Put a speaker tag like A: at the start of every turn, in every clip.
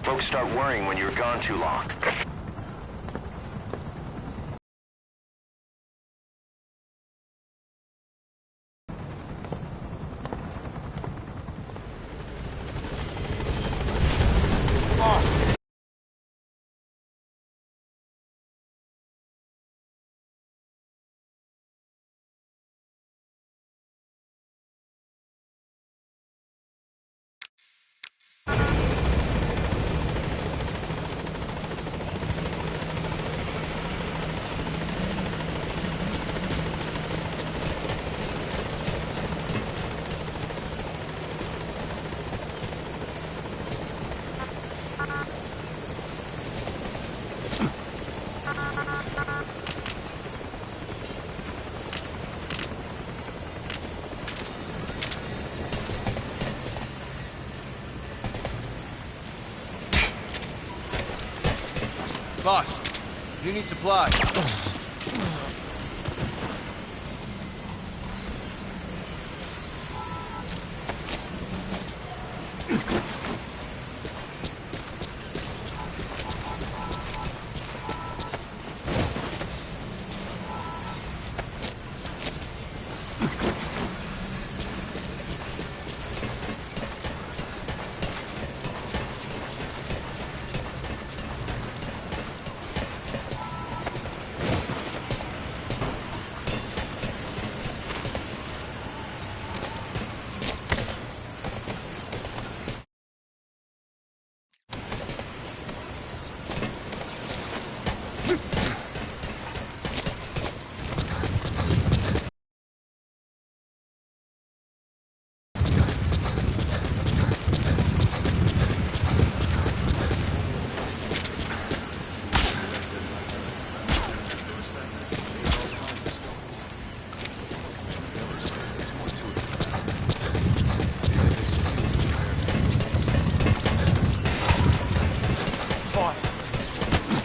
A: Folks start worrying when you're gone too long.
B: Boss, if you need supplies.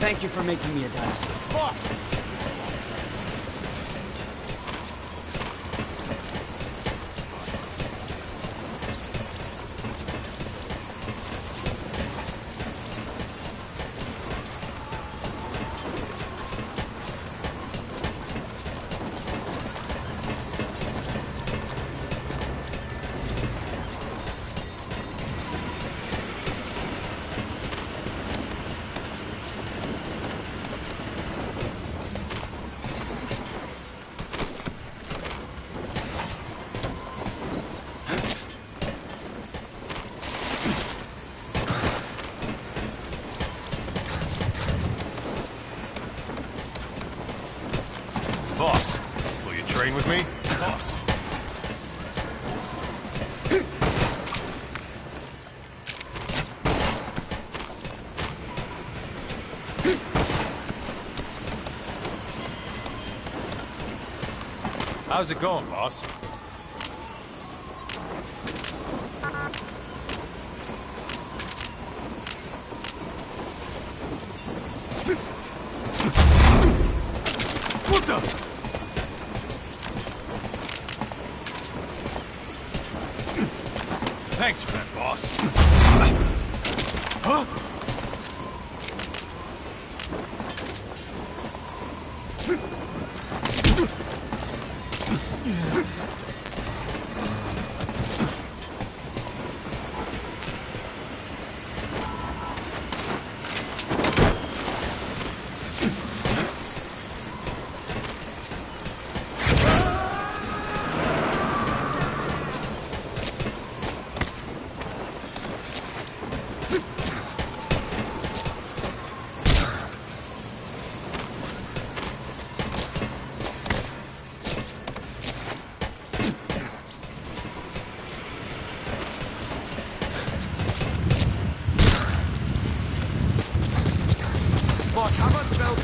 C: Thank you for making me a dial.
B: Boss!
D: Boss, will you train with me? Boss. How's it going, boss? What the? Thanks for that, boss. Huh?
B: Boss, how about the belt?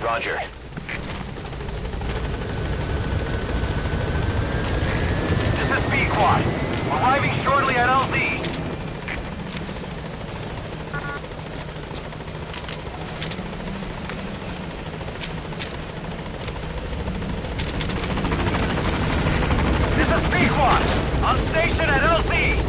A: Roger. This is B-Quad. Arriving shortly at LZ. This is B-Quad. On station at LZ.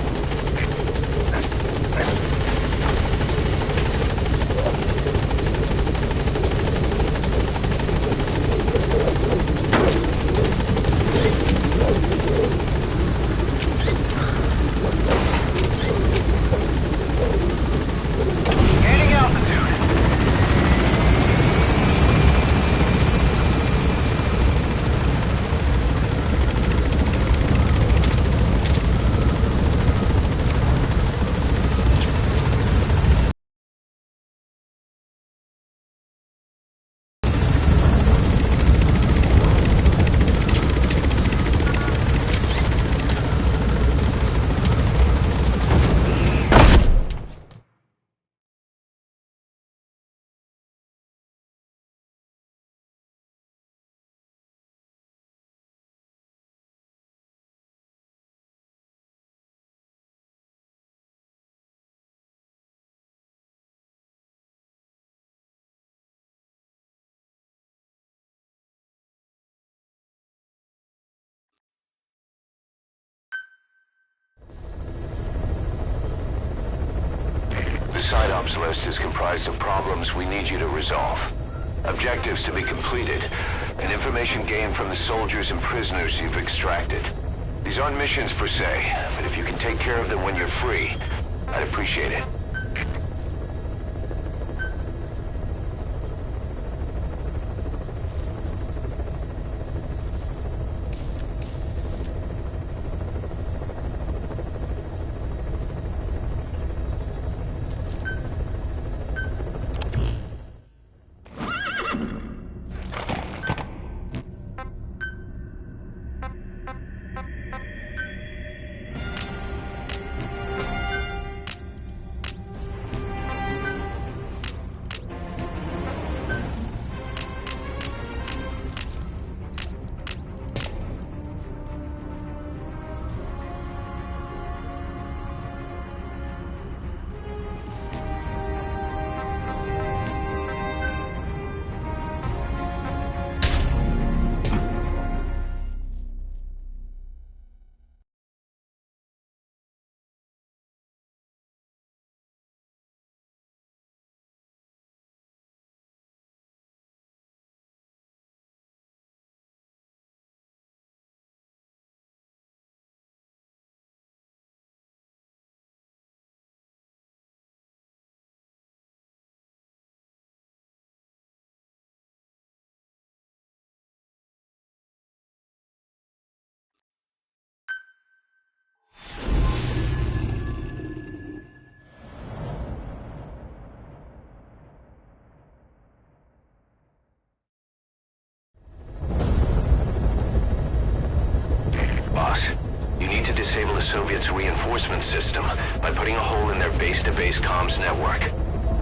A: The Side-Ops list is comprised of problems we need you to resolve. Objectives to be completed, and information gained from the soldiers and prisoners you've extracted. These aren't missions per se, but if you can take care of them when you're free, I'd appreciate it. You need to disable the Soviets' reinforcement system by putting a hole in their base-to-base comms network.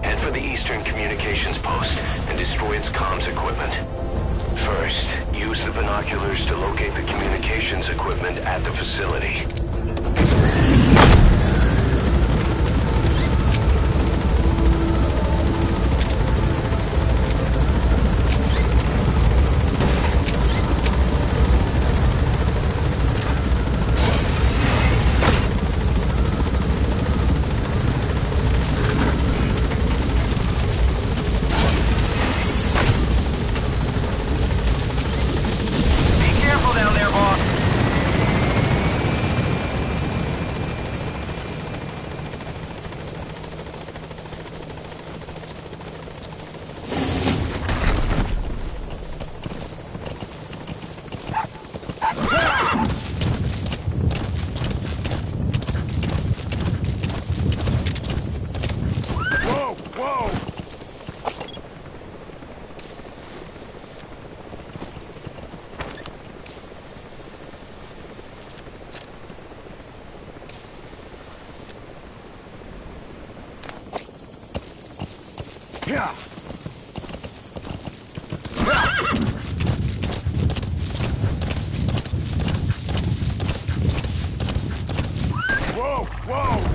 A: Head for the Eastern Communications Post and destroy its comms equipment. First, use the binoculars to locate the communications equipment at the facility.
B: Yeah.
D: Whoa! Whoa!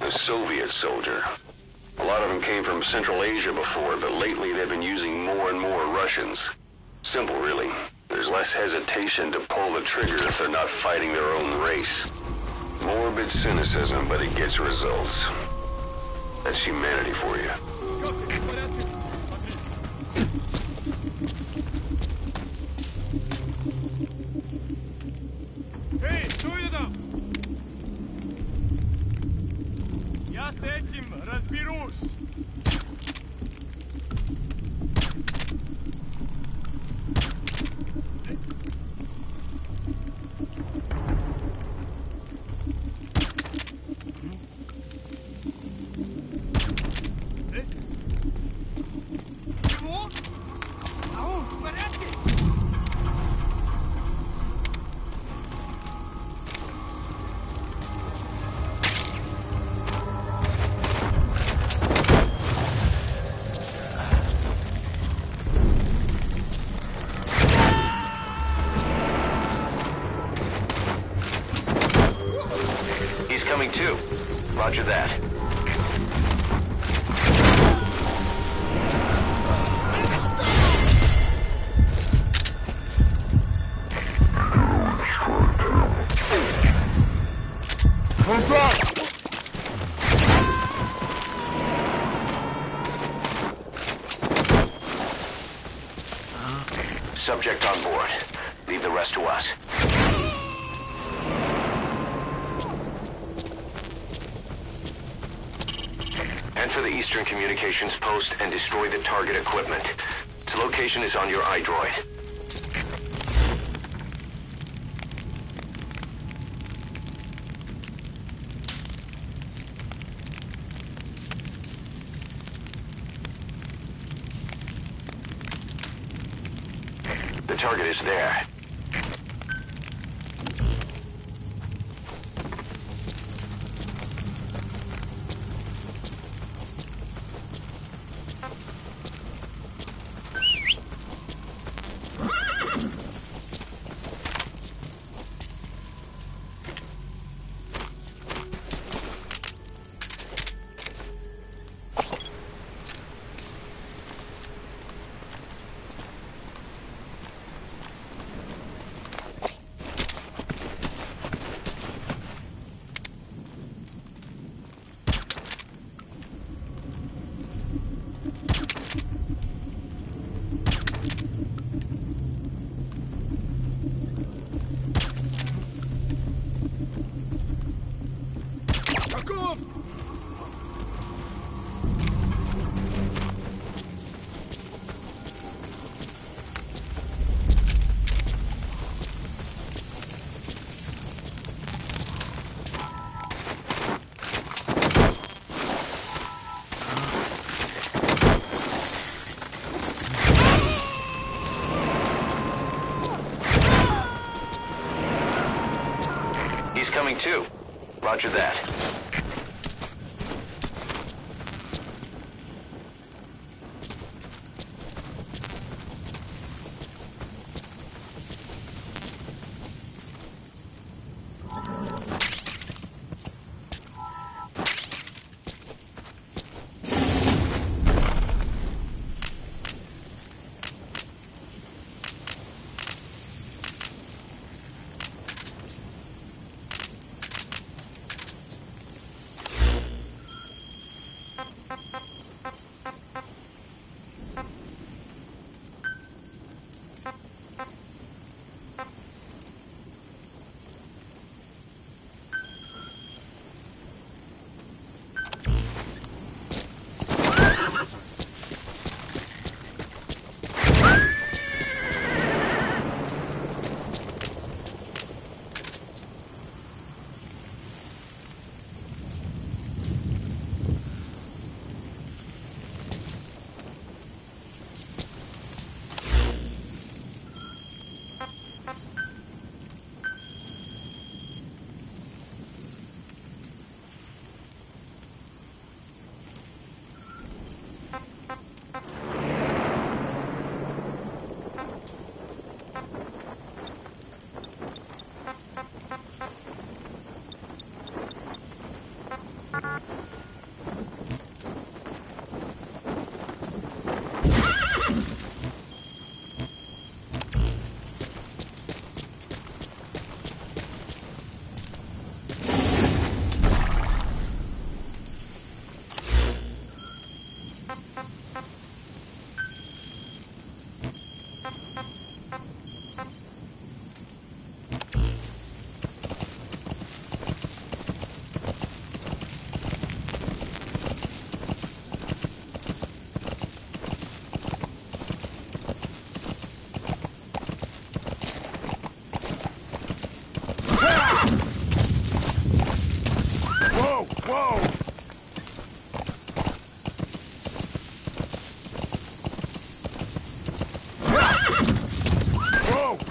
A: A Soviet soldier. A lot of them came from Central Asia before, but lately they've been using more and more Russians. Simple, really. There's less hesitation to pull the trigger if they're not fighting their own race. Morbid cynicism, but it gets results. That's humanity for you.
B: Эй, стой там! Я с этим разберусь. Чего? Ау, в порядке?
A: He's coming too. Roger that. Subject on board. Leave the rest to us. Head for the Eastern Communications Post and destroy the target equipment. Its location is on your iDroid. The target is there. He's coming too. Roger that.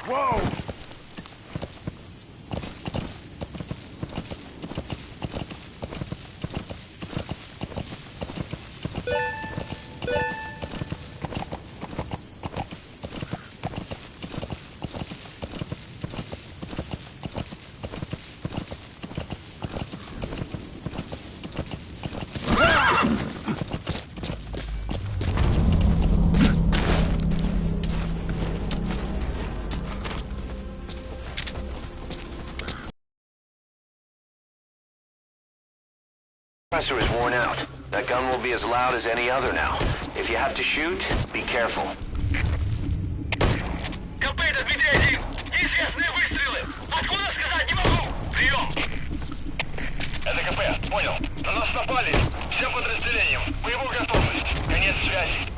D: Whoa!
A: Compressor is worn out. That gun will be as loud as any other now. If you have to shoot, be careful.
E: КП до 5-1. Неизвестные выстрелы. Откуда сказать не могу. Прием. Это КП. Понял. На нас напали. Всем подразделениям. Боевую готовность. Конец связи.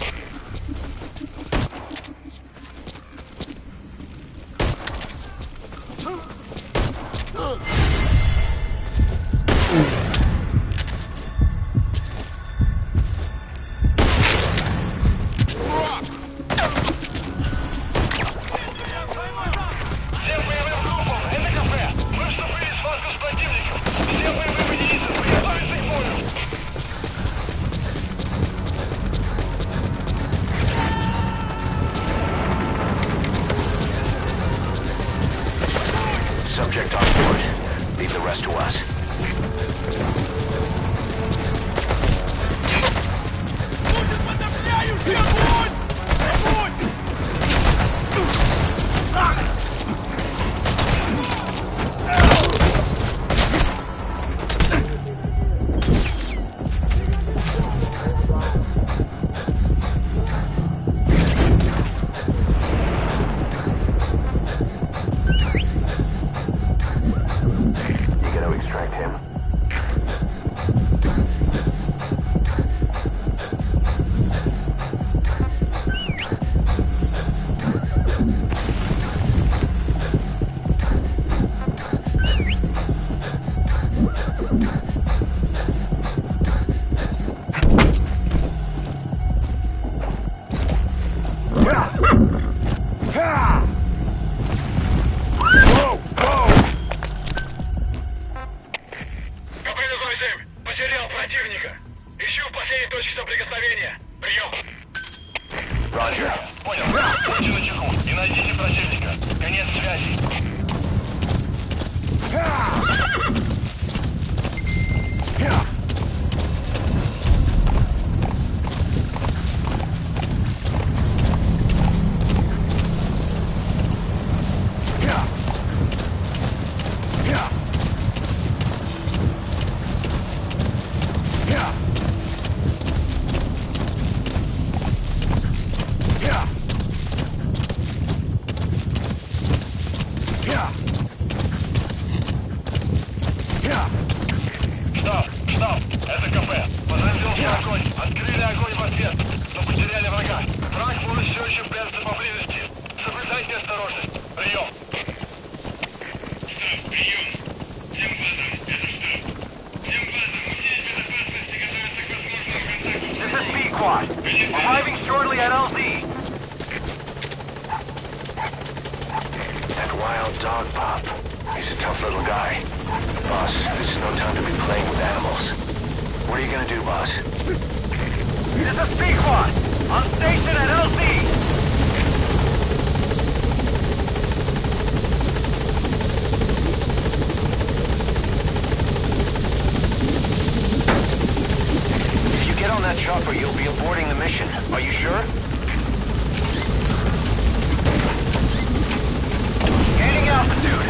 A: Subject on board. Leave the rest to us.
B: Огонь! Огонь!
A: You gotta extract him.
E: КП любой 7. Потерял противника. Ищу последней точки соприкосновения. Прием.
A: Roger.
E: Понял. Будьте начеку и найдите противника. Конец связи. Штаб, штаб, это КП. Возразился огонь. Открыли огонь в ответ, но потеряли врага. Враг может все еще прятаться поблизости. Соблюдайте осторожность. Прием. Прием. Всем базам, это штаб. Всем базам, усилить безопасность и готовиться к возможному контакту.
A: This is Speedquad. Arriving shortly at LZ. That wild dog pup. He's a tough little guy. Boss, this is no time to be playing with animals. What are you gonna do, boss?
E: This is Speedquad. On station at LZ.
A: If you get on that chopper, you'll be aborting the mission. Are you sure? Gaining altitude.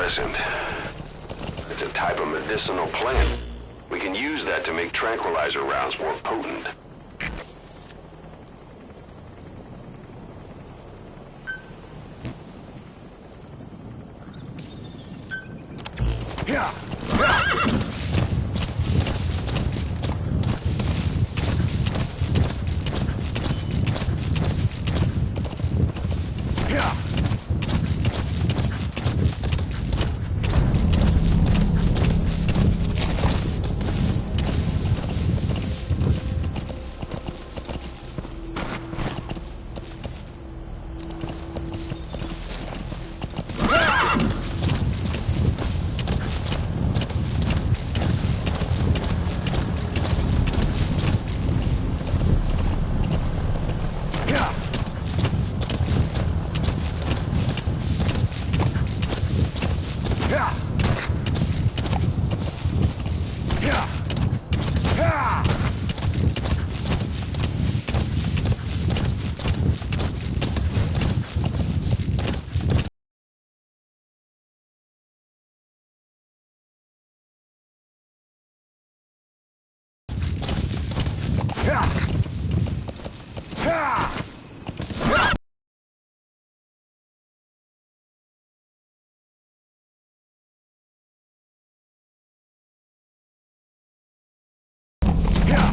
F: unpleasant. It's a type of medicinal plant. We can use that to make tranquilizer rounds more potent.
B: Yeah. Yeah.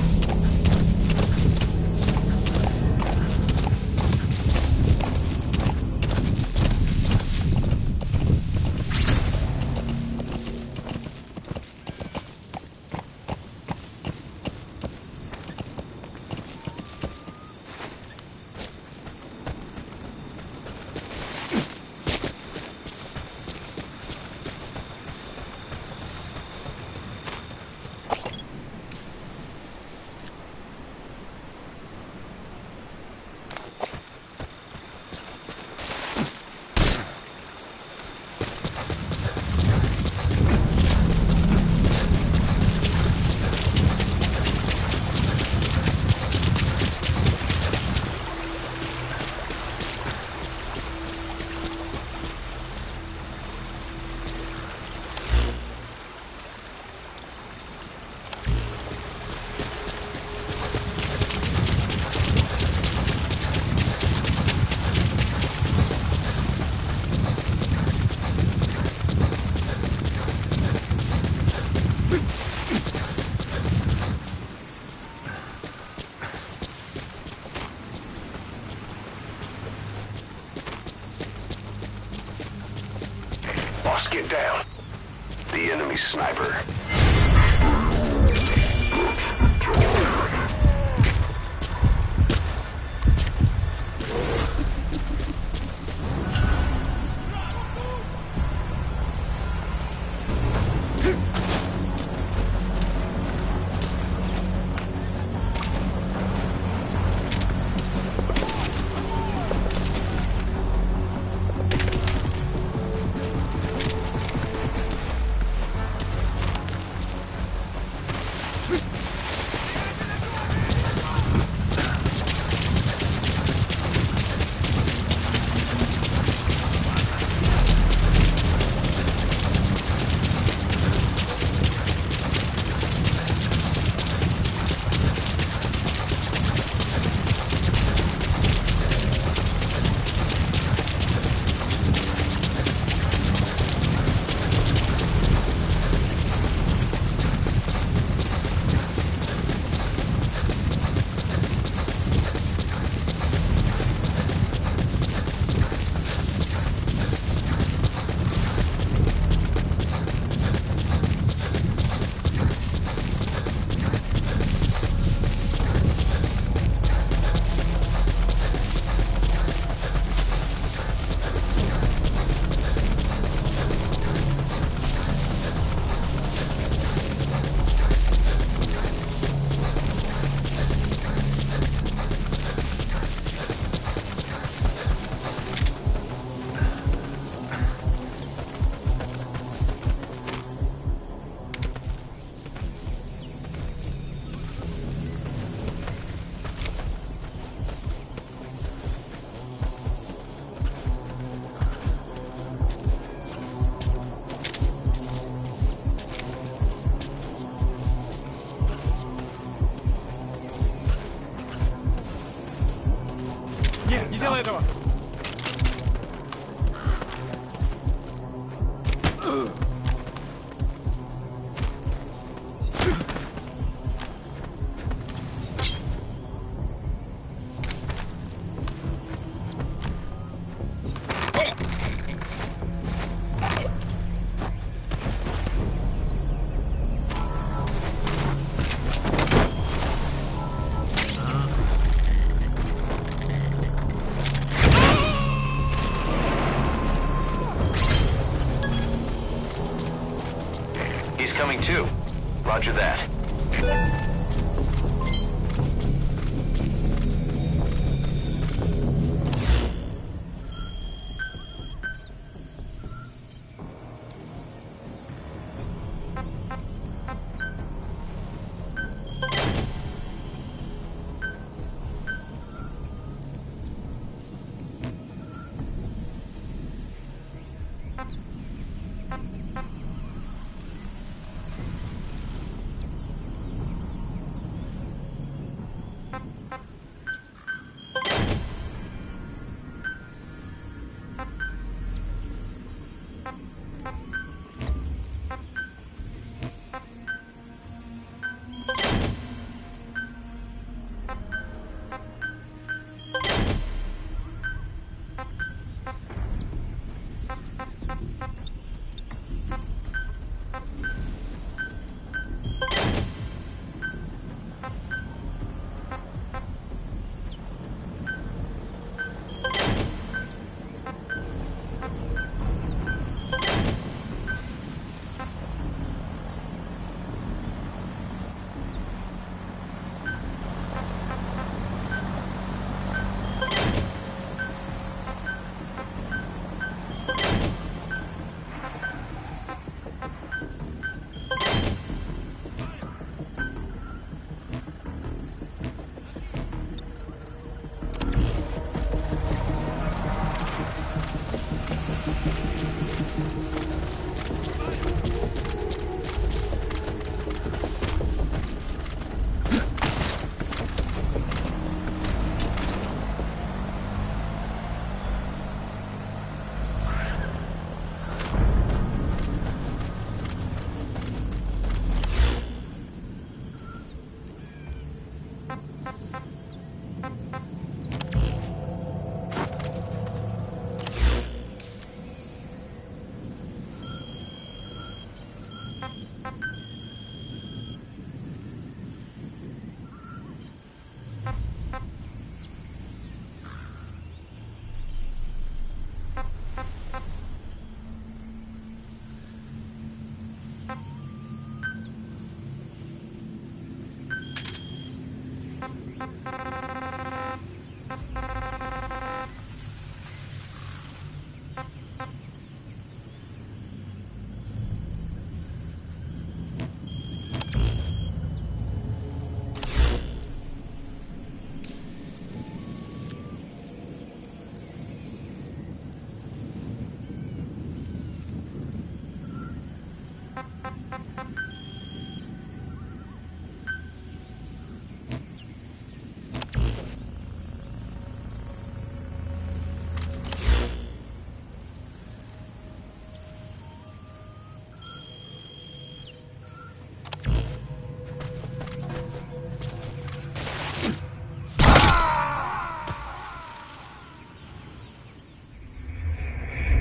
F: Boss, get down. The enemy sniper.
A: incoming too. Roger that.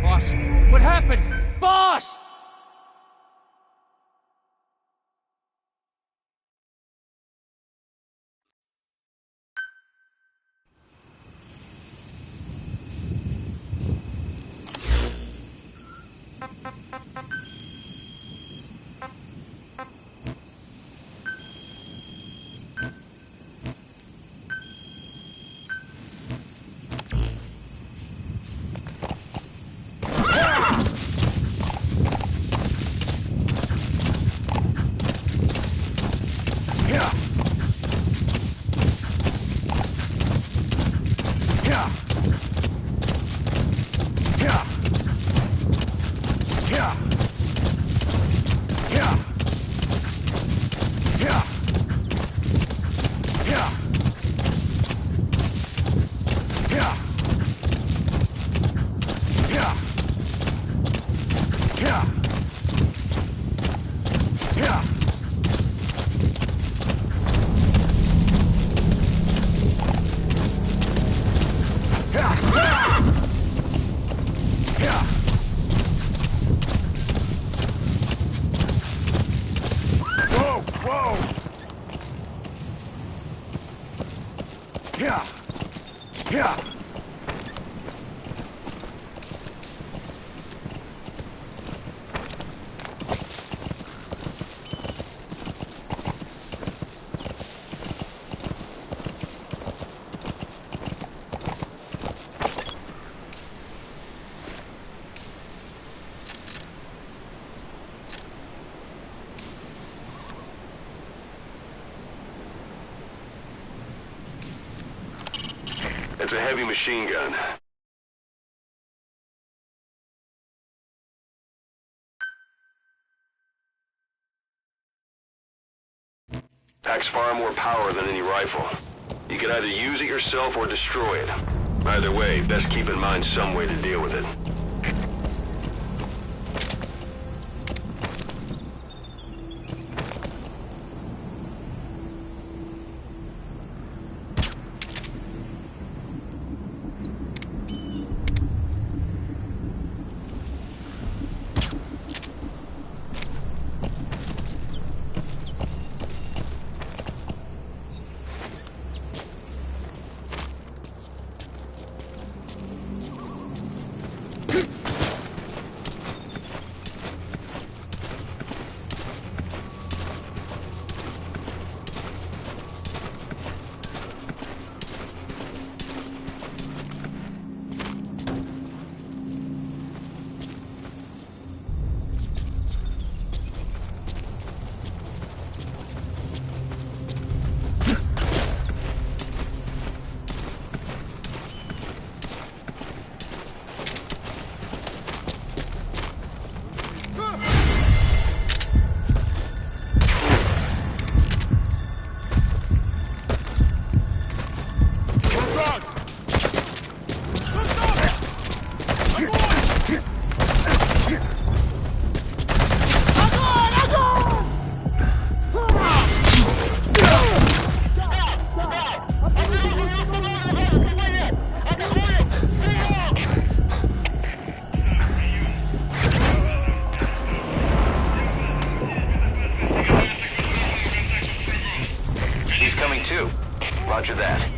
C: Boss, what happened? Boss!
F: It's a heavy machine gun. Packs far more power than any rifle. You can either use it yourself or destroy it. Either way, best keep in mind some way to deal with it. Roger that.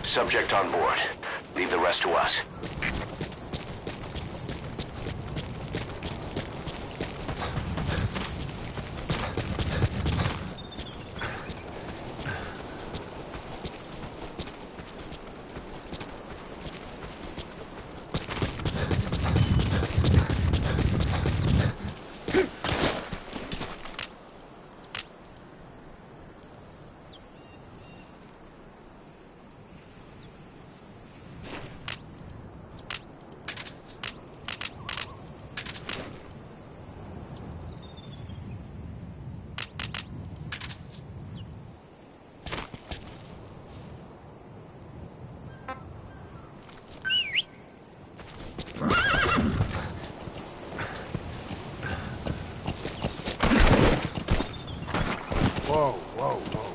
F: Subject on board. Leave the rest to us.
B: Whoa, whoa, whoa.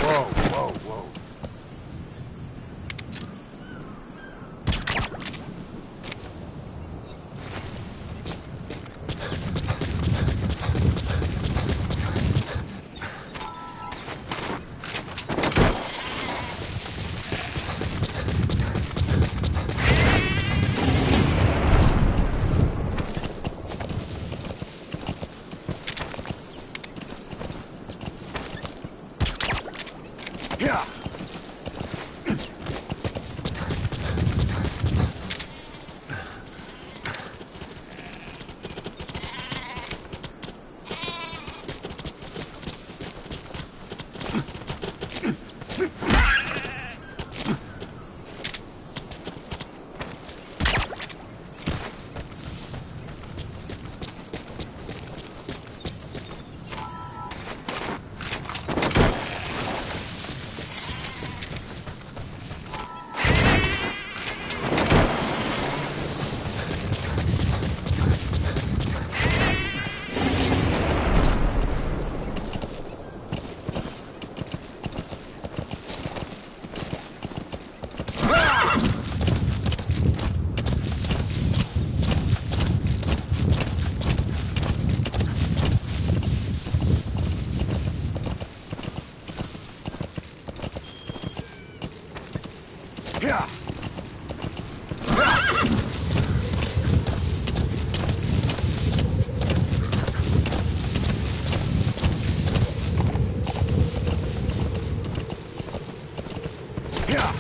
B: Whoa, whoa, whoa. Yeah. Yeah. Yeah.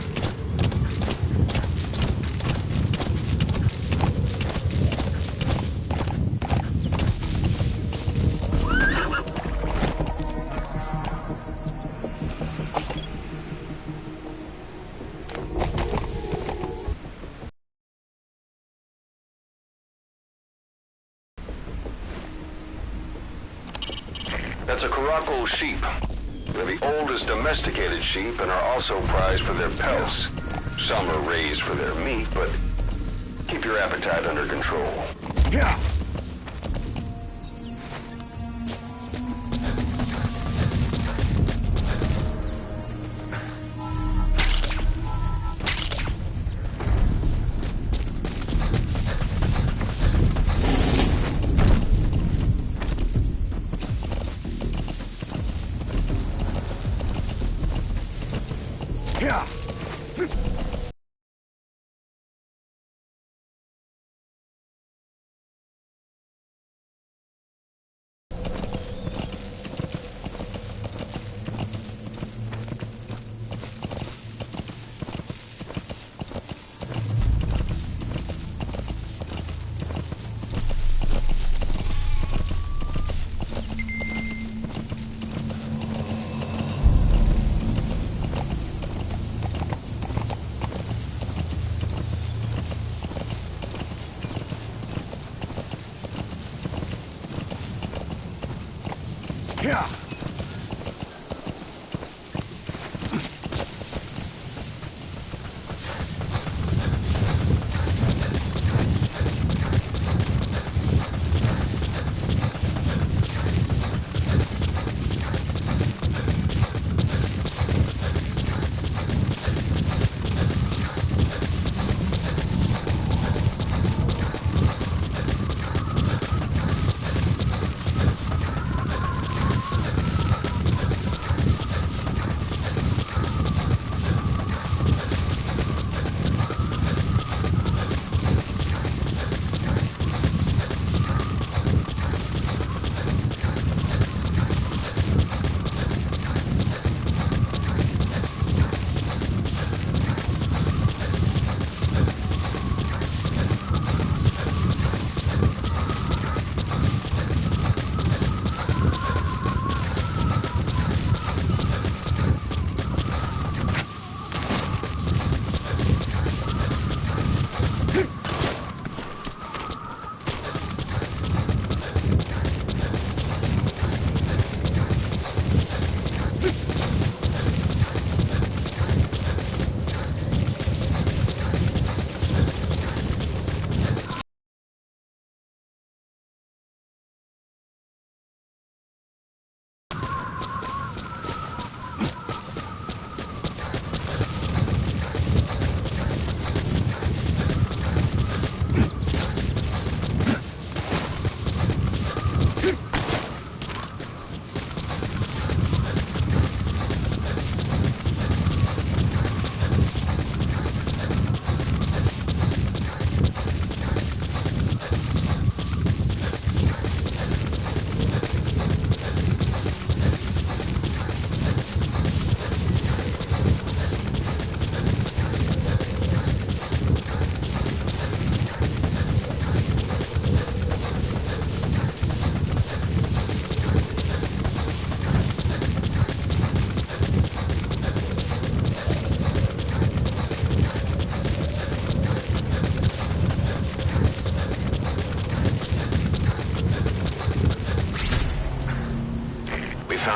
F: That's a Caracal sheep. They're the oldest domesticated sheep and are also prized for their pelts. Some are raised for their meat, but keep your appetite under control.
B: Yeah. Yeah. Yeah.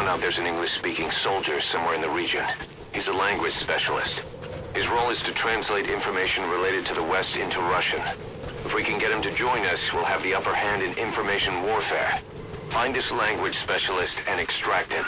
A: found out there's an English-speaking soldier somewhere in the region. He's a language specialist. His role is to translate information related to the West into Russian. If we can get him to join us, we'll have the upper hand in information warfare. Find this language specialist and extract him.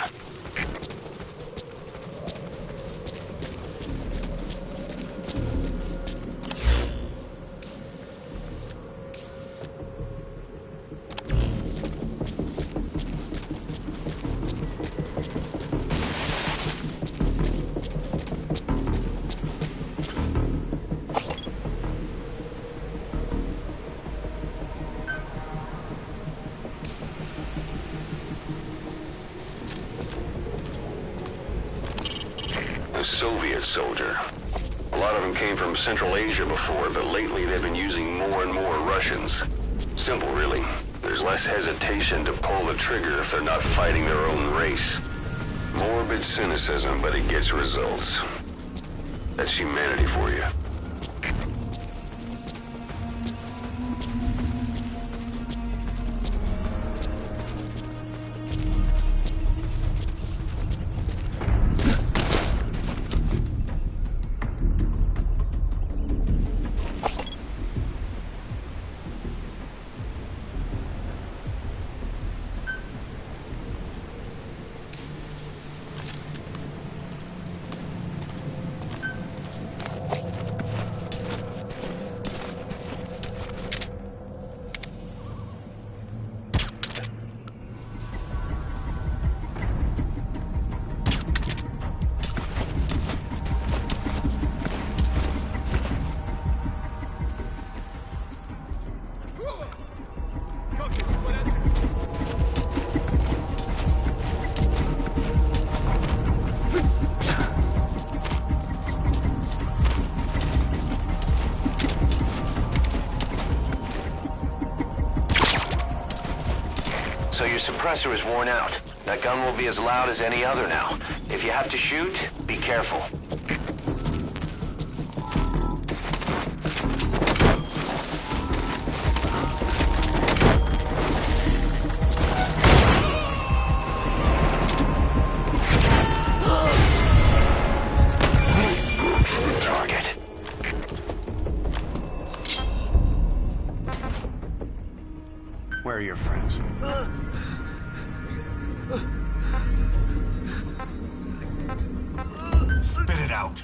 F: Soviet soldier. A lot of them came from Central Asia before, but lately they've been using more and more Russians. Simple, really. There's less hesitation to pull the trigger if they're not fighting their own race. Morbid cynicism, but it gets results. That's humanity for you.
A: So your suppressor is worn out. That gun will be as loud as any other now. If you have to shoot, be careful. Target.
D: Where are your friends? Spit it out.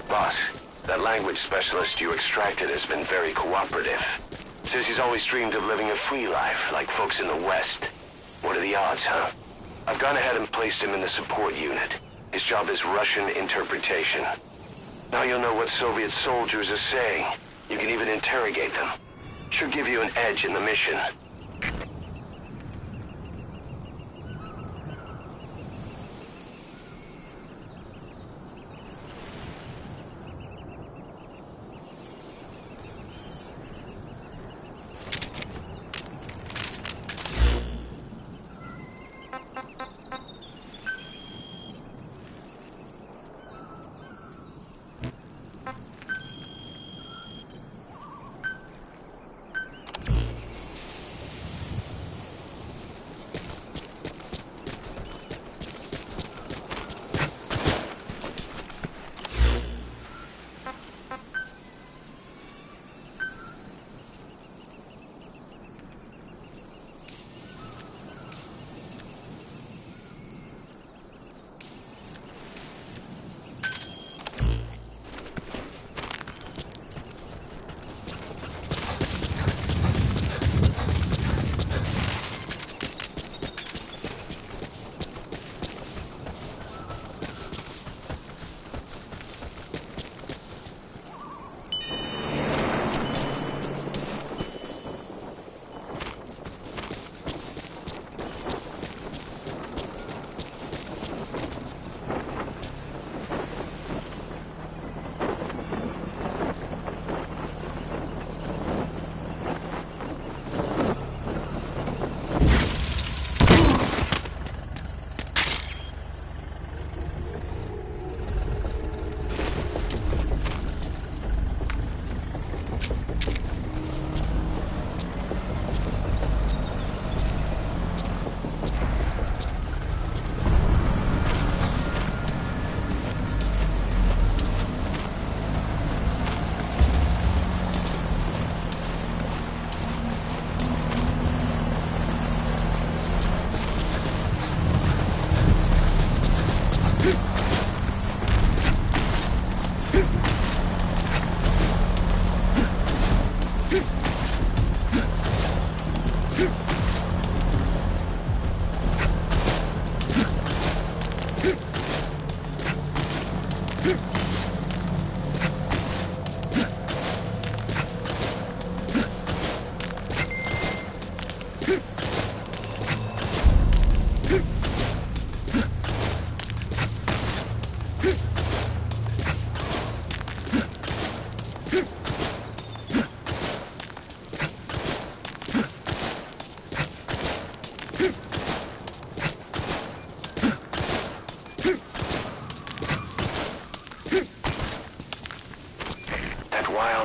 A: Boss, that language specialist you extracted has been very cooperative. Says he's always dreamed of living a free life, like folks in the West. What are the odds, huh? I've gone ahead and placed him in the support unit. His job is Russian interpretation. Now you'll know what Soviet soldiers are saying. You can even interrogate them. Should give you an edge in the mission.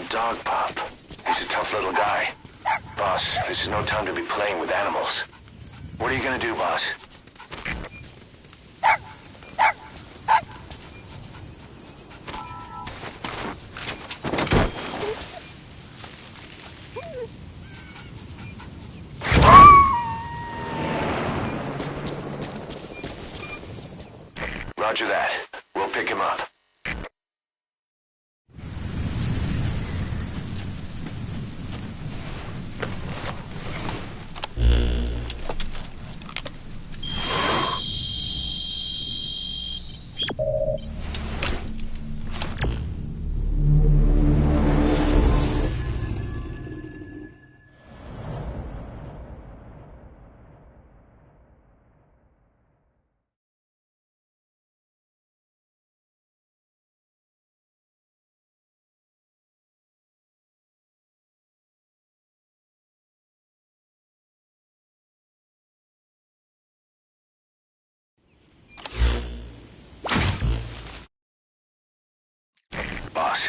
A: dog pup. He's a tough little guy. Boss, this is no time to be playing with animals. What are you gonna do, boss? Roger that. We'll pick him up. Boss,